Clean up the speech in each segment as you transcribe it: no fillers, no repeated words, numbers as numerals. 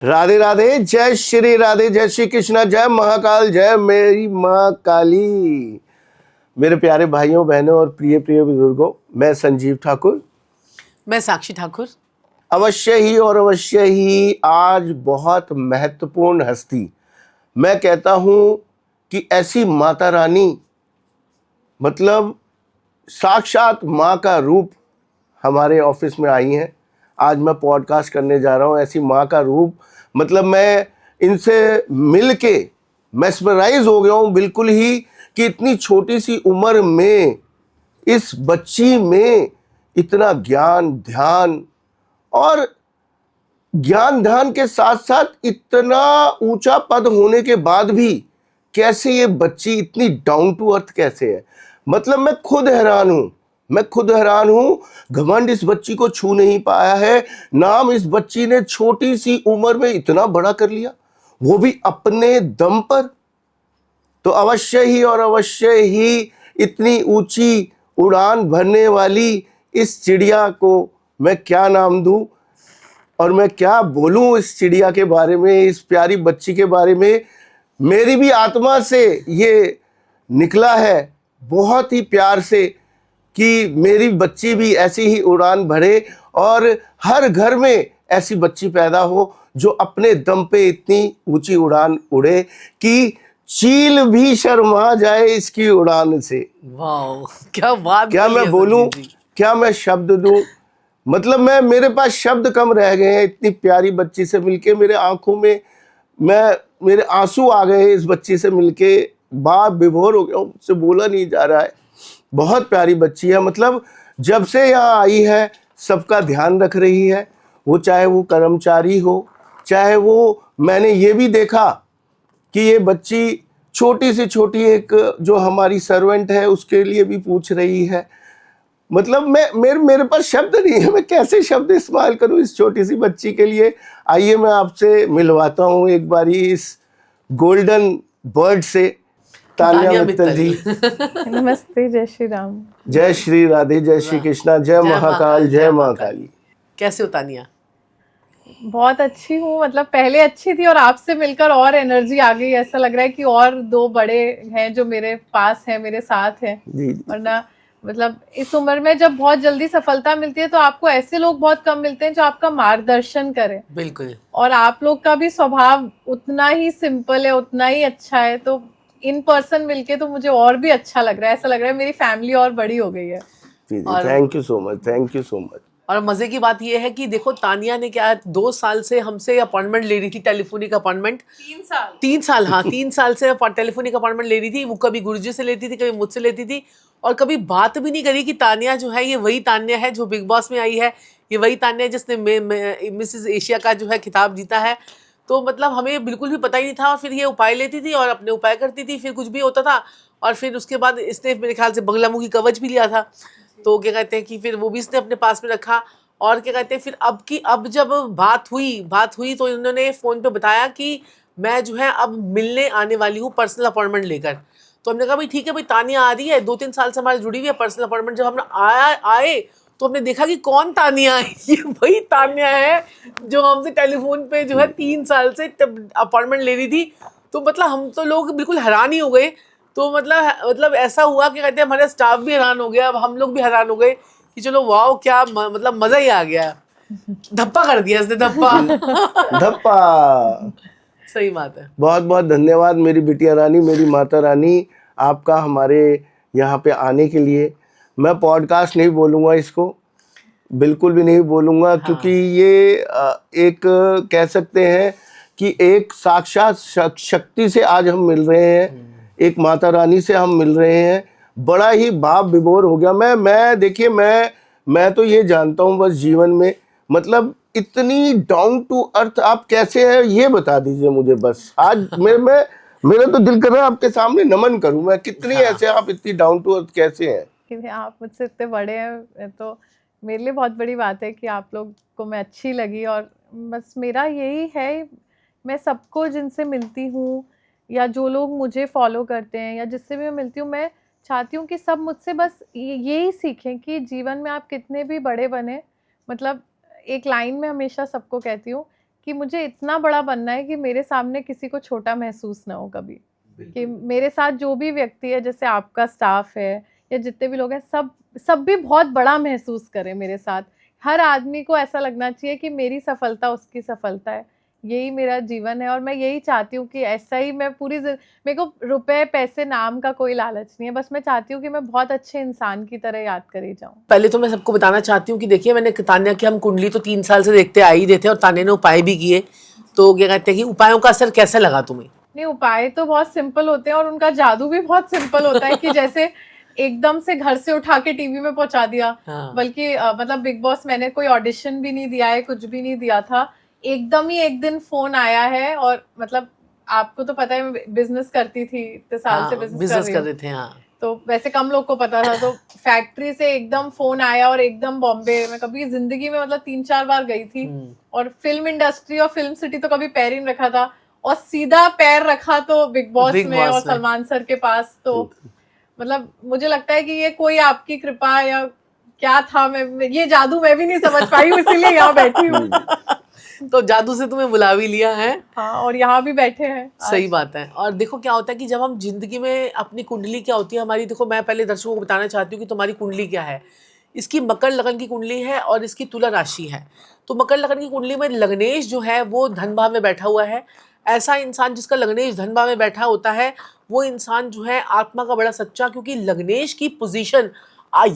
राधे राधे, जय श्री राधे, जय श्री कृष्णा, जय महाकाल, जय मेरी माँ काली। मेरे प्यारे भाइयों बहनों और प्रिय प्रिय बुजुर्गों, मैं संजीव ठाकुर। मैं साक्षी ठाकुर। अवश्य ही और अवश्य ही आज बहुत महत्वपूर्ण हस्ती, मैं कहता हूँ कि ऐसी माता रानी, मतलब साक्षात माँ का रूप हमारे ऑफिस में आई हैं। आज मैं पॉडकास्ट करने जा रहा हूँ ऐसी माँ का रूप, मतलब मैं इनसे मिल के मेस्मराइज हो गया हूँ बिल्कुल ही, कि इतनी छोटी सी उम्र में इस बच्ची में इतना ज्ञान ध्यान, और ज्ञान ध्यान के साथ साथ इतना ऊंचा पद होने के बाद भी कैसे ये बच्ची इतनी डाउन टू अर्थ कैसे है। मतलब मैं खुद हैरान हूं। घमंड इस बच्ची को छू नहीं पाया है। नाम इस बच्ची ने छोटी सी उम्र में इतना बड़ा कर लिया, वो भी अपने दम पर। तो अवश्य ही और अवश्य ही इतनी ऊंची उड़ान भरने वाली इस चिड़िया को मैं क्या नाम दूं, और मैं क्या बोलूं इस चिड़िया के बारे में, इस प्यारी बच्ची के बारे में। मेरी भी आत्मा से ये निकला है बहुत ही प्यार से कि मेरी बच्ची भी ऐसी ही उड़ान भरे और हर घर में ऐसी बच्ची पैदा हो जो अपने दम पे इतनी ऊंची उड़ान उड़े कि चील भी शर्मा जाए इसकी उड़ान से। वाह, क्या बात! क्या मैं बोलूं, क्या मैं शब्द दूं, मतलब मेरे पास शब्द कम रह गए हैं। इतनी प्यारी बच्ची से मिलके मेरे आंखों में मेरे आंसू आ गए। इस बच्ची से मिलके बाप विभोर हो गया हूं, मुझसे बोला नहीं जा रहा है। बहुत प्यारी बच्ची है, मतलब जब से यहाँ आई है सबका ध्यान रख रही है। वो चाहे वो कर्मचारी हो, चाहे वो, मैंने ये भी देखा कि ये बच्ची छोटी से छोटी एक जो हमारी सर्वेंट है उसके लिए भी पूछ रही है। मतलब मेरे पास शब्द नहीं है, मैं कैसे शब्द इस्तेमाल करूं इस छोटी सी बच्ची के लिए। आइए मैं आपसे मिलवाता हूं एक बारी इस गोल्डन बर्ड से, तान्या मित्तल जी। नमस्ते, जय श्री राम। जय श्री राधे, जय श्री कृष्णा, जय महाकाल, जय माँ काली। कैसे हो तानिया? बहुत अच्छी हूँ, मतलब पहले अच्छी थी और आपसे मिलकर और एनर्जी आ गई। ऐसा लग रहा है कि और दो बड़े हैं जो मेरे पास हैं, मेरे साथ हैं। वरना मतलब इस उम्र में जब बहुत जल्दी सफलता मिलती है तो आपको ऐसे लोग बहुत कम मिलते हैं जो आपका मार्गदर्शन करें। बिल्कुल। और आप लोग का भी स्वभाव उतना ही सिंपल है, उतना ही अच्छा है। तो इन पर्सन मिलके तो मुझे और भी अच्छा लग रहा है। ऐसा लग रहा है मेरी फैमिली और बड़ी हो गई है। Thank you so much, thank you so much. और मजे की बात यह है कि देखो, तानिया ने क्या 2 साल से हमसे अपॉइंटमेंट ले रही थी, टेलीफोनिक अपॉइंटमेंट। 3 साल, हाँ 3 साल से टेलीफोनिक अपॉइंटमेंट ले रही थी। वो कभी गुरुजी से लेती थी, कभी मुझसे लेती थी, और कभी बात भी नहीं करी कि तानिया जो है ये वही तानिया है जो बिग बॉस में आई है, ये वही तानिया है जिसने मिसेस एशिया का जो है खिताब जीता है। तो मतलब हमें बिल्कुल भी पता ही नहीं था। और फिर ये उपाय लेती थी और अपने उपाय करती थी, फिर कुछ भी होता था। और फिर उसके बाद इसने मेरे ख्याल से बगलामुखी कवच भी लिया था, तो क्या कहते हैं कि फिर वो भी इसने अपने पास में रखा। और क्या कहते हैं, फिर अब जब बात हुई तो इन्होंने फ़ोन पे बताया कि मैं जो है अब मिलने आने वाली हूँ पर्सनल अपॉइंटमेंट लेकर। तो हमने कहा भाई ठीक है, भाई तानिया आ रही है, 2-3 साल से हमारी जुड़ी हुई है पर्सनल अपॉइंटमेंट। जब हमने आए तो हमने देखा कि कौन तानिया है, ये वही तानिया है जो हमसे टेलीफोन पे जो है 3 साल से अपॉइंटमेंट ले रही थी। तो मतलब हम तो लोग बिल्कुल हैरान ही हो गए। तो मतलब ऐसा हुआ कि कहते हैं हमारा स्टाफ भी हैरान हो गया, अब हम लोग भी हैरान हो गए कि चलो वाओ, क्या मतलब मजा ही आ गया। धप्पा कर दिया इसने, धप्पा। सही बात है। बहुत बहुत धन्यवाद मेरी बिटिया रानी, मेरी माता रानी, आपका हमारे यहाँ पे आने के लिए। मैं पॉडकास्ट नहीं बोलूँगा इसको, बिल्कुल भी नहीं बोलूँगा, क्योंकि ये एक कह सकते हैं कि एक साक्षात शक्ति से आज हम मिल रहे हैं, एक माता रानी से हम मिल रहे हैं। बड़ा ही भाव विभोर हो गया मैं देखिए, मैं तो ये जानता हूँ बस जीवन में, मतलब इतनी डाउन टू अर्थ आप कैसे हैं ये बता दीजिए मुझे बस। आज मेरा तो दिल कर रहा है आपके सामने नमन करूं मैं, कितनी ऐसे आप इतनी डाउन टू अर्थ कैसे हैं। कि आप मुझसे इतने बड़े हैं तो मेरे लिए बहुत बड़ी बात है कि आप लोग को मैं अच्छी लगी। और बस मेरा यही है, मैं सबको जिनसे मिलती हूँ या जो लोग मुझे फॉलो करते हैं या जिससे भी मैं मिलती हूँ, मैं चाहती हूँ कि सब मुझसे बस यही सीखें कि जीवन में आप कितने भी बड़े बने, मतलब एक लाइन में हमेशा सबको कहती हूँ कि मुझे इतना बड़ा बनना है कि मेरे सामने किसी को छोटा महसूस ना हो कभी, कि मेरे साथ जो भी व्यक्ति है, जैसे आपका स्टाफ है या जितने भी लोग हैं, सब भी बहुत बड़ा महसूस करें मेरे साथ। हर आदमी को ऐसा लगना चाहिए कि मेरी सफलता उसकी सफलता है। यही मेरा जीवन है और मैं यही चाहती हूँ कि ऐसा ही मैं मेरे को रुपए, पैसे, नाम का कोई लालच नहीं है, बस मैं चाहती हूँ कि मैं बहुत अच्छे इंसान की तरह याद करी जाऊँ। पहले तो मैं सबको बताना चाहती हूँ कि देखिए, मैंने तान्या की हम कुंडली तो 3 साल से देखते आ ही रहे थे और तान्या ने उपाय भी किए, तो क्या कहते हैं कि उपायों का असर कैसा लगा तुम्हें? नहीं, उपाय तो बहुत सिंपल होते हैं और उनका जादू भी बहुत सिंपल होता है कि जैसे एकदम से घर से उठा के टीवी में पहुंचा दिया। हाँ। बल्कि मतलब बिग बॉस मैंने कोई ऑडिशन भी नहीं दिया है, कुछ भी नहीं दिया था, एकदम ही एक दिन फोन आया है। और मतलब आपको तो पता है मैं बिजनेस करती थी, इतने साल से बिजनेस बिजनेस कर कर रही रहे थे। हाँ, हूँ, तो वैसे कम लोग को पता था। तो फैक्ट्री से एकदम फोन आया और एकदम बॉम्बे, मैं कभी जिंदगी में मतलब 3-4 बार गई थी और फिल्म इंडस्ट्री और फिल्म सिटी तो कभी पैर ही नहीं रखा था, और सीधा पैर रखा तो बिग बॉस बिग में बॉस और में। सलमान सर के पास। तो मतलब मुझे लगता है कि ये कोई आपकी कृपा या क्या था, मैं ये जादू मैं भी नहीं समझ पाई हूँ, इसीलिए यहाँ बैठी हूँ। तो जादू से तुम्हें बुला भी लिया है। हाँ, और यहाँ भी बैठे हैं आज। सही बात है। और देखो क्या होता है कि जब हम जिंदगी में अपनी कुंडली क्या होती है हमारी, देखो मैं पहले दर्शकों को बताना चाहती हूँ कि तुम्हारी कुंडली क्या है। इसकी मकर लगन की कुंडली है और इसकी तुला राशि है। तो मकर लगन की कुंडली में लग्नेश जो है वो धन भाव में बैठा हुआ है। ऐसा इंसान जिसका लग्नेश धन भाव में बैठा होता है वो इंसान जो है आत्मा का बड़ा सच्चा, क्योंकि लग्नेश की पोजीशन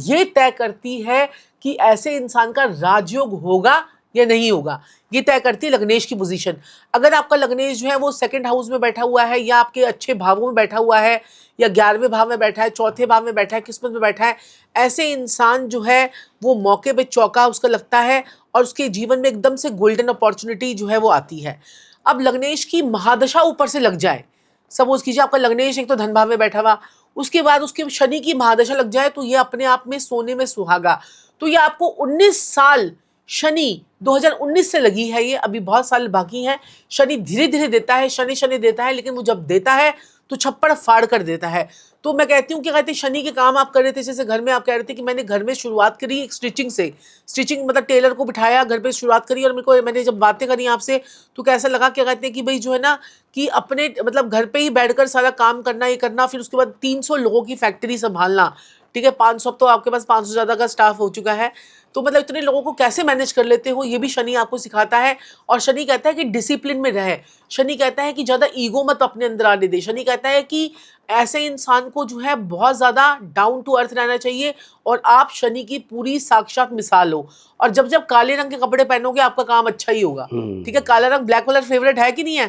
ये तय करती है कि ऐसे इंसान का राजयोग होगा या नहीं होगा। ये तय करती है लग्नेश की पोजीशन। अगर आपका लग्नेश जो है वो सेकंड हाउस में बैठा हुआ है या आपके अच्छे भावों में बैठा हुआ है या 11वें भाव में बैठा है, चौथे भाव में बैठा है, किस्मत में बैठा है, ऐसे इंसान जो है वो मौके पे चौका उसका लगता है और उसके जीवन में एकदम से गोल्डन अपॉर्चुनिटी जो है वो आती है। अब लग्नेश की महादशा ऊपर से लग जाए, सपोज कीजिए आपका लग्नेश एक तो धन भाव में बैठा हुआ, उसके बाद उसके शनि की महादशा लग जाए, तो ये अपने आप में सोने में सुहागा। तो ये आपको 19 साल शनि 2019 से लगी है, ये अभी बहुत साल बाकी हैं। शनि धीरे धीरे देता है, शनि देता है, लेकिन वो जब देता है तो छप्पड़ फाड़ कर देता है। तो मैं कहती हूँ कि कहते शनि के काम आप कर रहे थे, जैसे घर में आप कह रहे थे कि मैंने घर में शुरुआत करी एक स्टिचिंग से, स्टिचिंग मतलब टेलर को बिठाया, घर पे शुरुआत करी, और मेरे को मैंने जब बातें करी आपसे तो कैसा लगा, क्या कहते हैं कि भाई जो है ना कि अपने मतलब घर पे ही बैठकर सारा काम करना, ये करना, फिर उसके बाद 300 लोगों की फैक्ट्री संभालना, ठीक है, 500, तो आपके पास 500 ज़्यादा का स्टाफ हो चुका है, तो मतलब इतने लोगों को कैसे मैनेज कर लेते हो, ये भी शनि आपको सिखाता है। और शनि कहता है कि डिसिप्लिन में रहे, शनि कहता है कि ज़्यादा ईगो मत अपने अंदर आने दे, शनि कहता है कि ऐसे इंसान को जो है बहुत ज़्यादा डाउन टू अर्थ रहना चाहिए, और आप शनि की पूरी साक्षात मिसाल हो। और जब जब काले रंग के कपड़े पहनोगे आपका काम अच्छा ही होगा, ठीक है। काला रंग, ब्लैक कलर फेवरेट है कि नहीं है?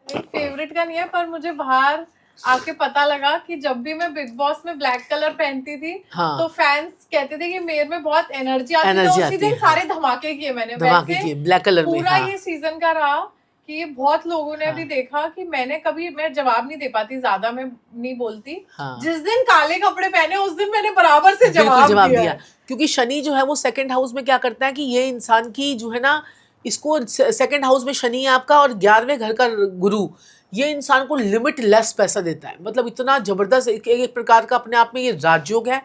फेवरेट का नहीं है, पर मुझे बाहर आके पता लगा कि जब भी मैं बिग बॉस में ब्लैक कलर पहनती थी, हाँ, तो फैंस कहते थे कि मेरे में बहुत एनर्जी आती है। उसी दिन सारे धमाके किए मैंने, धमाके किए ब्लैक कलर में। पूरा हाँ, ये सीजन का रहा कि ये बहुत लोगों ने भी देखा कि मैं जवाब नहीं दे पाती, ज्यादा मैं नहीं बोलती। हाँ, जिस दिन काले कपड़े पहने उस दिन मैंने बराबर से जवाब दिया। क्योंकि शनि जो है वो सेकंड हाउस में क्या करता है कि ये इंसान की जो है ना, इसको सेकंड हाउस में शनि है आपका और 11वें घर का गुरु, ये इंसान को लिमिटलेस पैसा देता है, मतलब इतना जबरदस्त एक प्रकार का अपने आप में ये राजयोग है।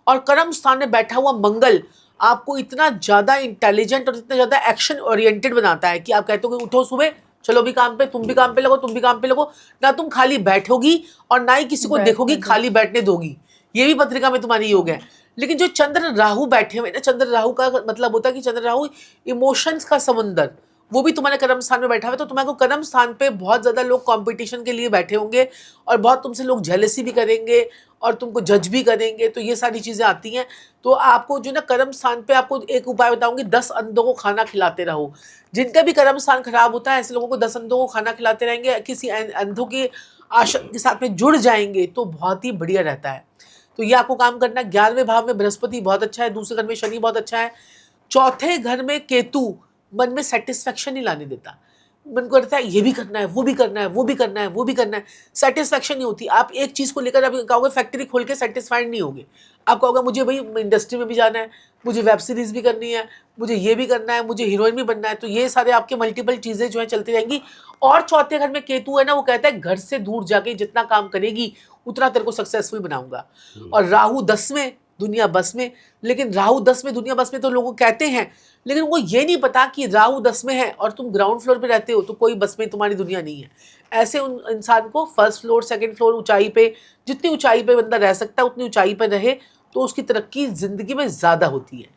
और कर्म स्थान में बैठा हुआ मंगल आपको इतना ज़्यादा इंटेलिजेंट और इतना ज़्यादा एक्शन ओरिएंटेड बनाता है कि आप कहते हो कि उठो सुबह, चलो भी काम पे, तुम भी काम पे लगो, तुम भी काम पे लगो, ना तुम खाली बैठोगी और ना ही किसी को देखोगी खाली बैठने दोगी, ये भी पत्रिका में तुम्हारी योग है। लेकिन जो चंद्र राहु बैठे हुए ना, चंद्र राहु का मतलब होता है कि चंद्र राहु इमोशंस का समुंदर, वो भी तुम्हारे कर्म स्थान में बैठा हुआ है, तो तुम्हारे को कर्म स्थान पे बहुत ज़्यादा लोग कंपटीशन के लिए बैठे होंगे और बहुत तुमसे लोग जेलसी भी करेंगे और तुमको जज भी करेंगे, तो ये सारी चीज़ें आती हैं। तो आपको जो ना कर्म स्थान पे आपको एक उपाय बताऊंगी, 10 अंधों को खाना खिलाते रहो। जिनका भी कर्म स्थान खराब होता है ऐसे लोगों को 10 अंधों को खाना खिलाते रहेंगे, किसी अंधों के आश्रम के साथ में जुड़ जाएंगे तो बहुत ही बढ़िया रहता है। तो ये आपको काम करना है। 11वें भाव में बृहस्पति बहुत अच्छा है, दूसरे घर में शनि बहुत अच्छा है, चौथे घर में केतु मन में सेटिस्फेक्शन नहीं लाने देता, मन को लगता है ये भी करना है, वो भी करना है, वो भी करना है, वो भी करना है, सेटिस्फेक्शन नहीं होती। आप एक चीज़ को लेकर आप कहोगे फैक्ट्री खोल के सेटिस्फाइड नहीं होगे, आप कहोगे मुझे भाई इंडस्ट्री में भी जाना है, मुझे वेब सीरीज़ भी करनी है, मुझे ये भी करना है, मुझे हीरोइन भी बनना है, तो ये सारे आपके मल्टीपल चीज़ें जो है चलती रहेंगी। और चौथे घर में केतु है ना, वो कहता है घर से दूर जाके जितना काम करेगी उतना तेरे को सक्सेसफुल बनाऊंगा। और राहु 10वें दुनिया बस में, लेकिन राहु 10 में दुनिया बस में तो लोगों कहते हैं, लेकिन उनको ये नहीं पता कि राहु 10 में है और तुम ग्राउंड फ्लोर पे रहते हो तो कोई बस में तुम्हारी दुनिया नहीं है। ऐसे उन इंसान को फर्स्ट फ्लोर, सेकंड फ्लोर, ऊंचाई पे, जितनी ऊंचाई पे बंदा रह सकता है उतनी ऊंचाई पे रहे तो उसकी तरक्की ज़िंदगी में ज़्यादा होती है।